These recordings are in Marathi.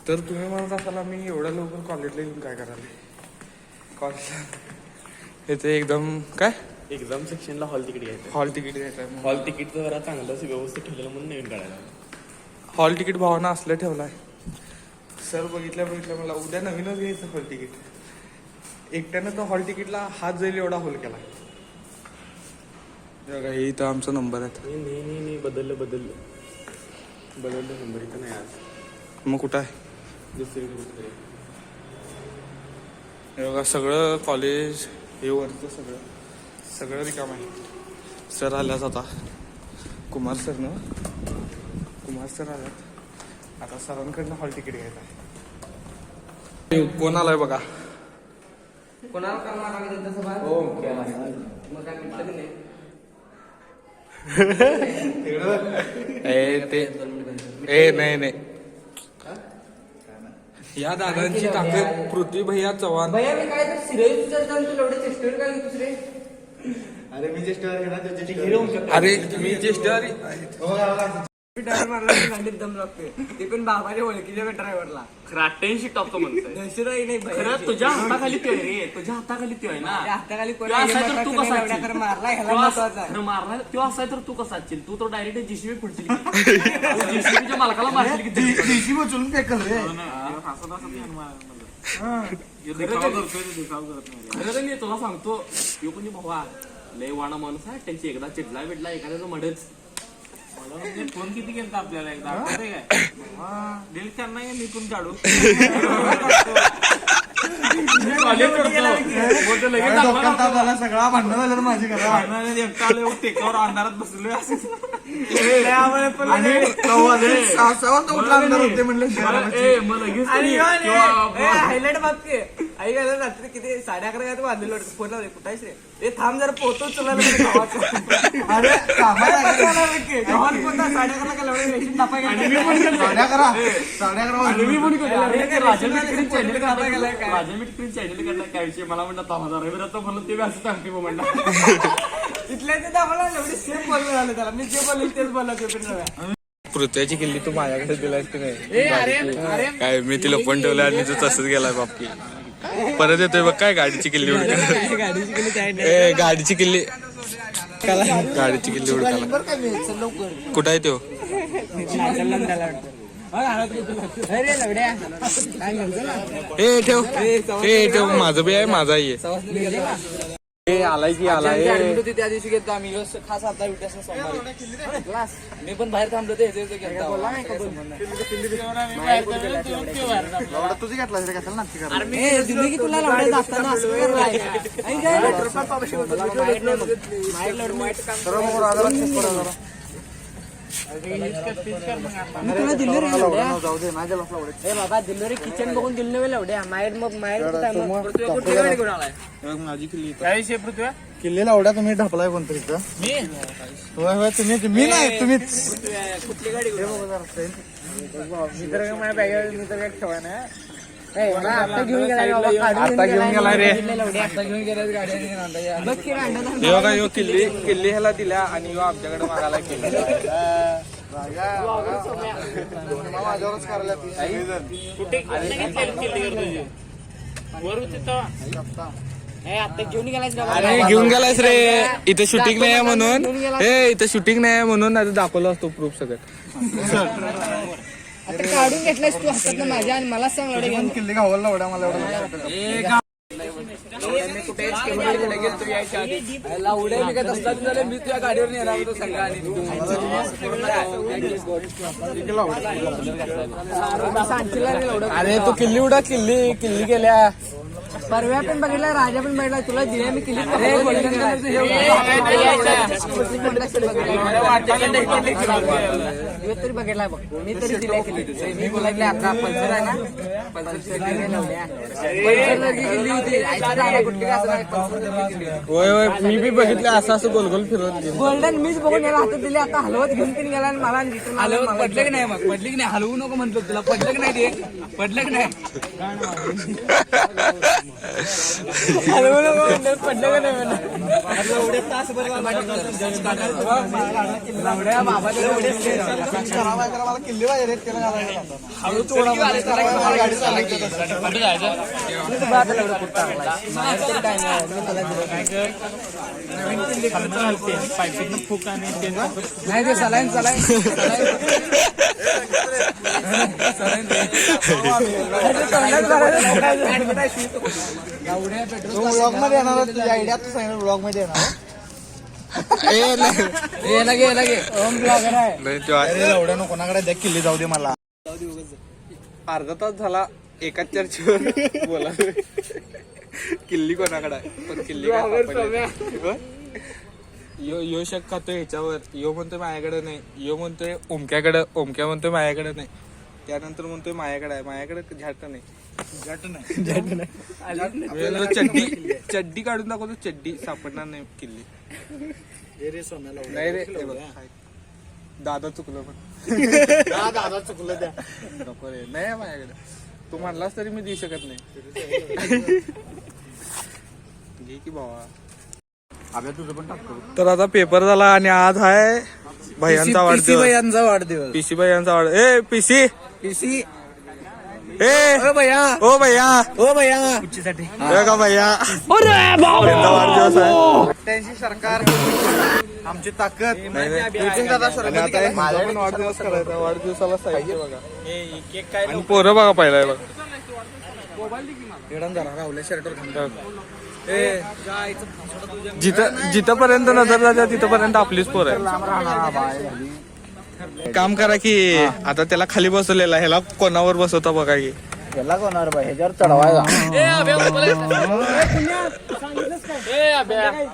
तर तुम्ही म्हणत असाल मी एवढ्या लवकर कॉलेजला येऊन काय करायला कॉलेजला इथे एकदम काय एक्झाम सेक्शनला हॉल तिकीट घ्यायचं. हॉल तिकीट घ्यायचं आहे. हॉल तिकीट जरा चांगलं व्यवस्थित ठेवलेलं म्हणून नवीन काढायला. हॉल तिकीट भावना असलं ठेवलाय सर. बघितल्या मला उद्या नवीनच घ्यायचं हॉल तिकीट. एकट्यानं तर हॉल तिकीटला हात जाईल एवढा होल केला. हे इथं आमचा नंबर आहे. नाही बदललं नंबर इथं नाही आज. मग कुठं आहे? दुसरीकडे. हे बघा सगळं कॉलेज हे वरचं सगळं रिकाम आहे. सर आल्याच आता. कुमार सर आल्यात. आता सरांकडनं हॉल तिकीट घ्यायचं आहे. कोण आलाय बघा. कोणाला करणार हो मग काय म्हटलं की नाही. नाही या दादांची ताकद पृथ्वी भैया चव्हाण. भैया मी काय तर सिरियस तू एवढे चेष्टेवर काय दुसरे. अरे मी ज्येष्ठ अरे मी ज्येष्ठ गाडीत दम लागतोय ते पण बाबाच्या ओळखीच्या ड्रायव्हरला. 88 टॉपचं म्हणतोय. दहशतही नाही खरं तुझ्या हाताखाली तो आहे रे. तुझ्या हाताखाली तो आहे ना. हाताखाली तो असाय तर तू कसा मारला ह्याला महत्वाचा आहे. मारला तो असाय तर तू कसा असशील. तू तर डायरेक्ट जीसीबी पुढची जीसीबीच्या मालकाला मारशील की देशी बचून फेकल रे. खरं तर मी तुला सांगतो यो पण भावा लय वाणा माणूस आहे. त्यांची एकदा चिडला बिडला एखाद्याचं मडच. फोन किती केला आपल्याला एकदा काय डिलीट करणार मी पण काढू. सगळा भांडण झालं माझी टेकावर अंधारात बसलोय असं. हायलाइट बाबती आई काय रात्री किती 11:30 वाजलेलं फोन कुठायच रे. ते थांब जरा पोहतो चला. अरे 11:30 चॅनल काढला काय विषय मला म्हणलं 10,000 म्हणलं ते असं सांगते म्हणलं. तिथल्या तिथे आम्हाला एवढी सेम बोलणं झालं त्याला. मी जे बोलले तेच बोलला ते पण. पृथ्वीची किल्ली तू माझ्याकडे दिलास की नाही. काय मी तिला पण ठेवलं आणि तू तसंच गेलाय बापकी. परत येतोय बघ काय गाडीची किल्ली उडकाला. गाडीची किल्ली उडकाला कुठं आहे तो. ठेव माझं बी आहे माझाही आहे. आलाय की आलाय. त्या दिवशी गेलो आम्ही खास आता मी पण बाहेर थांबलो ते तुझी घेतला दिल्ली की तुला बाबा दिल्लो रे किचन बघून दिल्लो एवढ्या माहेर मग माहेर माझी किल्ली काय विषय पृथ्वी किल्लीला एवढ्या तुम्ही ढापलाय कोणतरी इथं. होय तुम्ही मी नाही तुम्हीच. कुठली गाडी मी तर माझ्या बॅगेवर मी तर काय ठेवा ना. आता घेऊन गेलाय रे. आता घेऊन गेल्यास गाडी. हे बघा यो किल्ली ह्याला दिल्या आणि यो आमच्याकडे मागायला केली. माझ्यावरच करायला आता घेऊन गेलायस अरे घेऊन गेलायस रे. इथे शूटिंग नाही आहे म्हणून. इथे शूटिंग नाही आहे म्हणून आता दाखवलं असतो प्रूफ सगळं. आता काढून घेतलायस तू हातात ना माझ्या आणि मला सांग एवढे घेऊन किल्ली गावला एवढ्या मला एवढं मी तुझ्या गाडीवर नेणार होतो सगळं. अरे तू किल्ली उडा किल्ली गेल्या. परव्या पण बघितला राजा पण बघितला तुला दिल्या मी किल्ली तरी बघितला बघ. मी तरी दिल्या किल्ली मी बोलायला आता पल्सर आहे ना पल्सर किल्ली होती. होय मी बी बघितलं असं गोलगोल फिरवत. गोल्डन मीच बघून याला हातात दिले. आता हलवत घेऊन पण गेला आणि मला रिटर्न पडलं की नाही. मग पडली की नाही हलवू नको म्हणतो तुला. पडलं की नाही ते पडलं की नाही. पडलं का नाही मला तासभर मला किल्ली पाहिजे रे त्याला घालायला नाही ते सलाईन ब्लॉग मध्ये येणार तुझ्या आयडिया तू सांगितलं ब्लॉग मध्ये येणार लगे ओम ब्लॉगर आहे एवढ्या नको कोणाकडे द्या किल्ली जाऊ दे मला अर्धा तास झाला एकाच चर्चेवर बोला किल्ली कोणाकडे आहे पण किल्ली काय सापडली? यो शक खातोय ह्याच्यावर यो म्हणतोय माझ्याकडे नाही यो म्हणतोय ओमक्याकडे ओमक्या म्हणतोय माझ्याकडे नाही त्यानंतर म्हणतोय माझ्याकडे झाट नाही चड्डी काढून दाखवतो चड्डी सापडणार नाही किल्ली नाही रे हे बघ, दादा चुकलं पण दादा चुकलं त्या नको रे नाही माझ्याकडे तू म्हणलास तरी मी देऊ शकत नाही घे की बाबा तुझं पण टाकतो तर आता पेपर झाला आणि आज आहे भैयांचा वाढदिवस वाढदिवस पीसी भैयांचा वाढ ए पीसी पीसी ए भैया ओ भैया ओ भैया हे का भैया भैयांचा वाढदिवस आहे त्यांची सरकार आमची ताकद आणि आता माझा पण वाढदिवस करायचा वाढदिवसाला साहित्य बघा आणि पोरं बघा पहिला बघा जिथपर्यंत नजर जाते तिथपर्यंत आपलीच पोर आहे काम करा की आता त्याला खाली बसवलेला ह्याला कोणावर बसवता बघा की याला कोणार बाई ह्याच्यावर चढवायला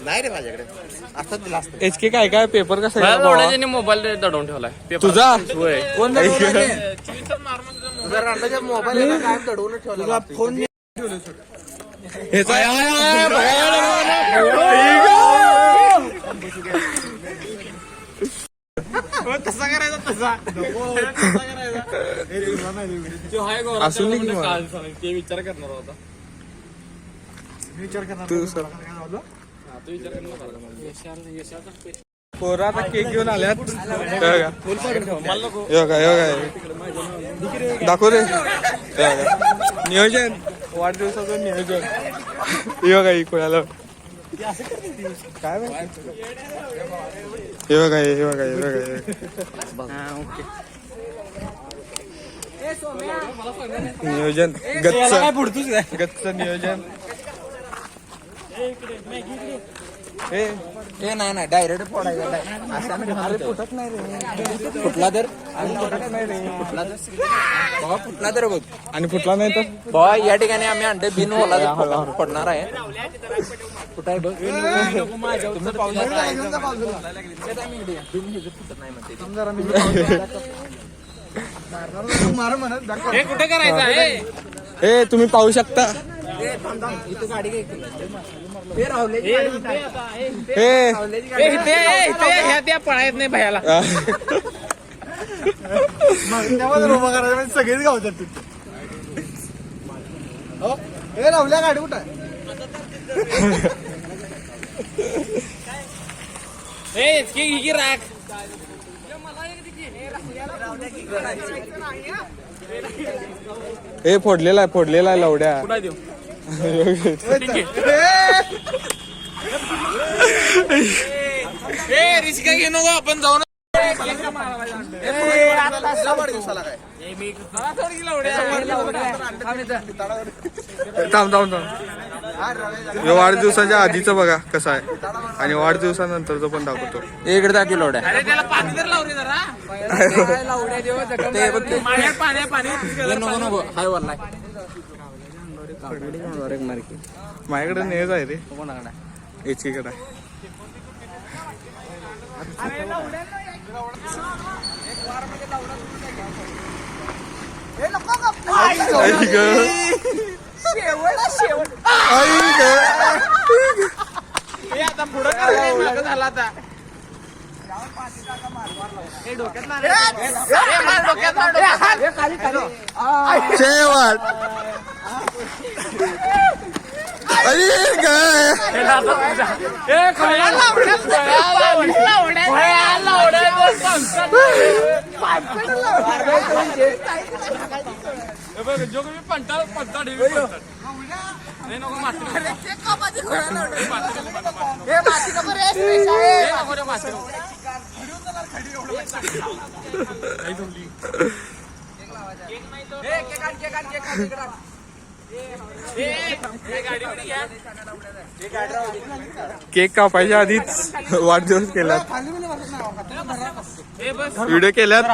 नाही रे माझ्याकडे असं दिला असतं एचके काय काय पेपर कसा आहे बाबा? मोबाईल दडवून ठेवलाय तुझा कोण मोबाईल काय दडवून ठेवला फोन तसा करायचा तसा असून नाही की मग. ते विचार करणार होता तू सर पोरं आता केक घेऊन आल्यात दाखव रे नियोजन वाढदिवसाचं नियोजन योगा कोणाला काय हे बघा हे बघा नियोजन गच्च नियोजन हे नाही डायरेक्ट फोडायचं फुटत नाही रे फुटला तर फुटला तर बघ आणि फुटला नाही तर बाबा या ठिकाणी आम्ही अंडे बिन होला पडणार आहे कुठं आहे बघ तुम्ही पाऊस कुठे करायचं ए तुम्ही पाहू शकता गाडी त्या पळायत नाही भयाला उभा करायचं सगळेच गावतात हे लावल्या गाडी कुठं राख ए फोडलेला आहे लवड्या रिस्का घेऊ नको आपण जाऊ थांब वाढदिवसाच्या आधीचं बघा कसं आहे आणि वाढदिवसानंतरचं पण दाखवतो इकडे दाखव लवड्या त्याला पाणी तर लावले जरा नको हाय वरला माझ्याकडे नेच आहे रे एचकीकडे आहे आता पुढं झाला आता शेवट केक कापायच्या आधीच वाढदिवस केला, व्हिडिओ केल्यात.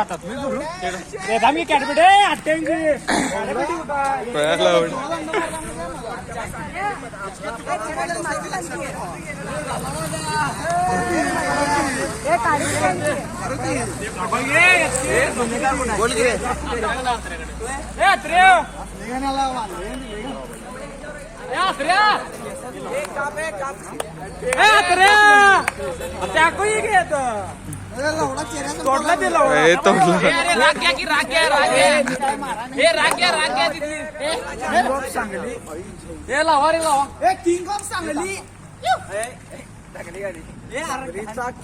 किंग ऑफ सांगली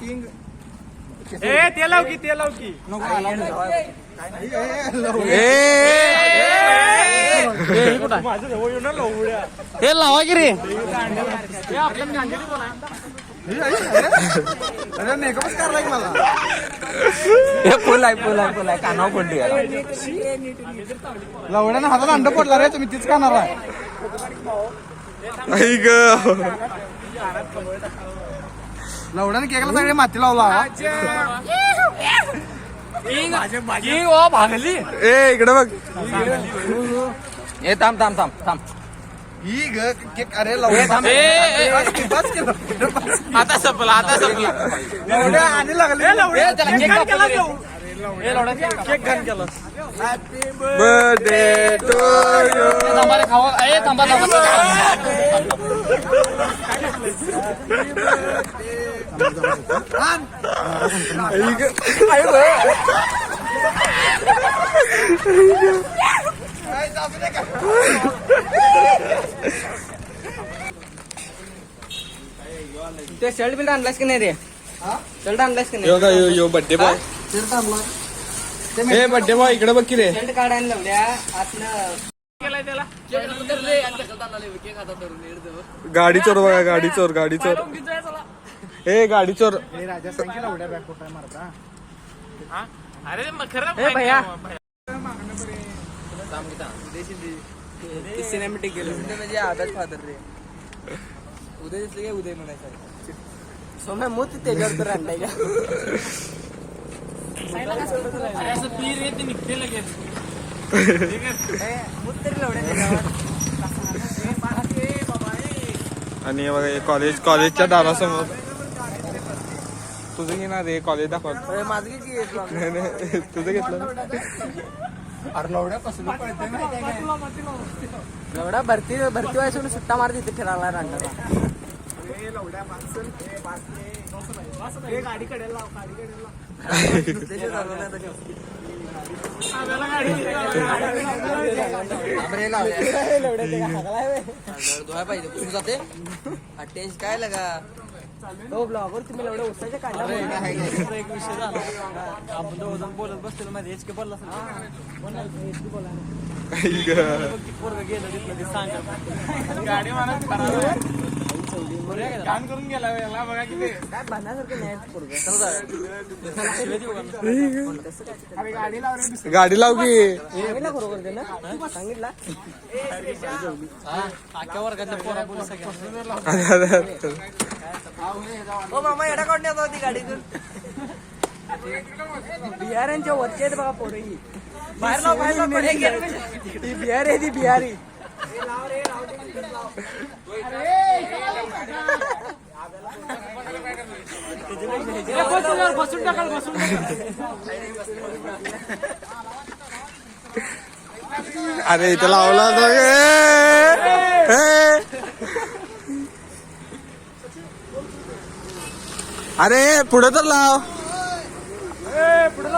किंग ते लाव की हे लावा की रे. अरे मेकअपच करायला मला. फुल आहे कानाव पडली लवड्यानं हातात अंड पडला रे, तुम्ही तीच खाणार आहे. लवड्यानं केकला सगळे माती लावला. भागली ए इकडे बघ. हे थांब ही ग केक. अरे लवड्या आता संपला लवड्या आणि लागले. केक घाण केला. Birthday to you. थांबा ते शर्ट बिल्ट आणलास की नाही रे? शर्ट आणलास की नाही? यो बर्थडे बॉय. हे बर्थडे बॉय इकडे बघ की रे. शर्ट काढायला लावल्या आतनं. गाडी चोर बघा, गाडी चोर. हे गाडी चोर. राजा सांगितलं लवड्या बॅग कुठं आहे मारता. अरे खरं भैया सिनेमॅटिक गेलो म्हणजे आदर्श फादर रे. उदय दिसले काय उदय म्हणायचं. सोम्या मोत त्याच्यावर तर आणलाय का? असं पी रे ते निघते लगेच. मोत तरी लवड्या. आणि बघा कॉलेजच्या दारासमोर तुझं घेणार रे. कॉलेज दाखव. माझं किती नाही, तुझं घेतलं. अरे लवड्या कसं पळते लवडा भरती व्हायचं सुट्टा मारत इथे फिरायला रांडाला. पाहिजे जाते टेन्स काय लगा. हो ब्लॉगवर तुम्ही एवढ्या उत्साहाच्या काढला. एक विषय झाला. आपण दोघं बोलत बसतो मध्ये एचके बोलला गाडी मानत काम करून गेला याला बघा किती काय बांधण्यासारखं नाही पोरगं. गाडी लाव की. सांगितला बरोबर ते ना सांगितला. हो मामा एडा काढण्यात होती गाडीतून. बिहाऱ्यांच्या वरचे आहेत बघा पोरं ही. बाहेर ती बिहारी आहे ती बिहारी. बसून टाकाल बसून. अरे इथं लावला अरे पुढे तर लाव. पुढे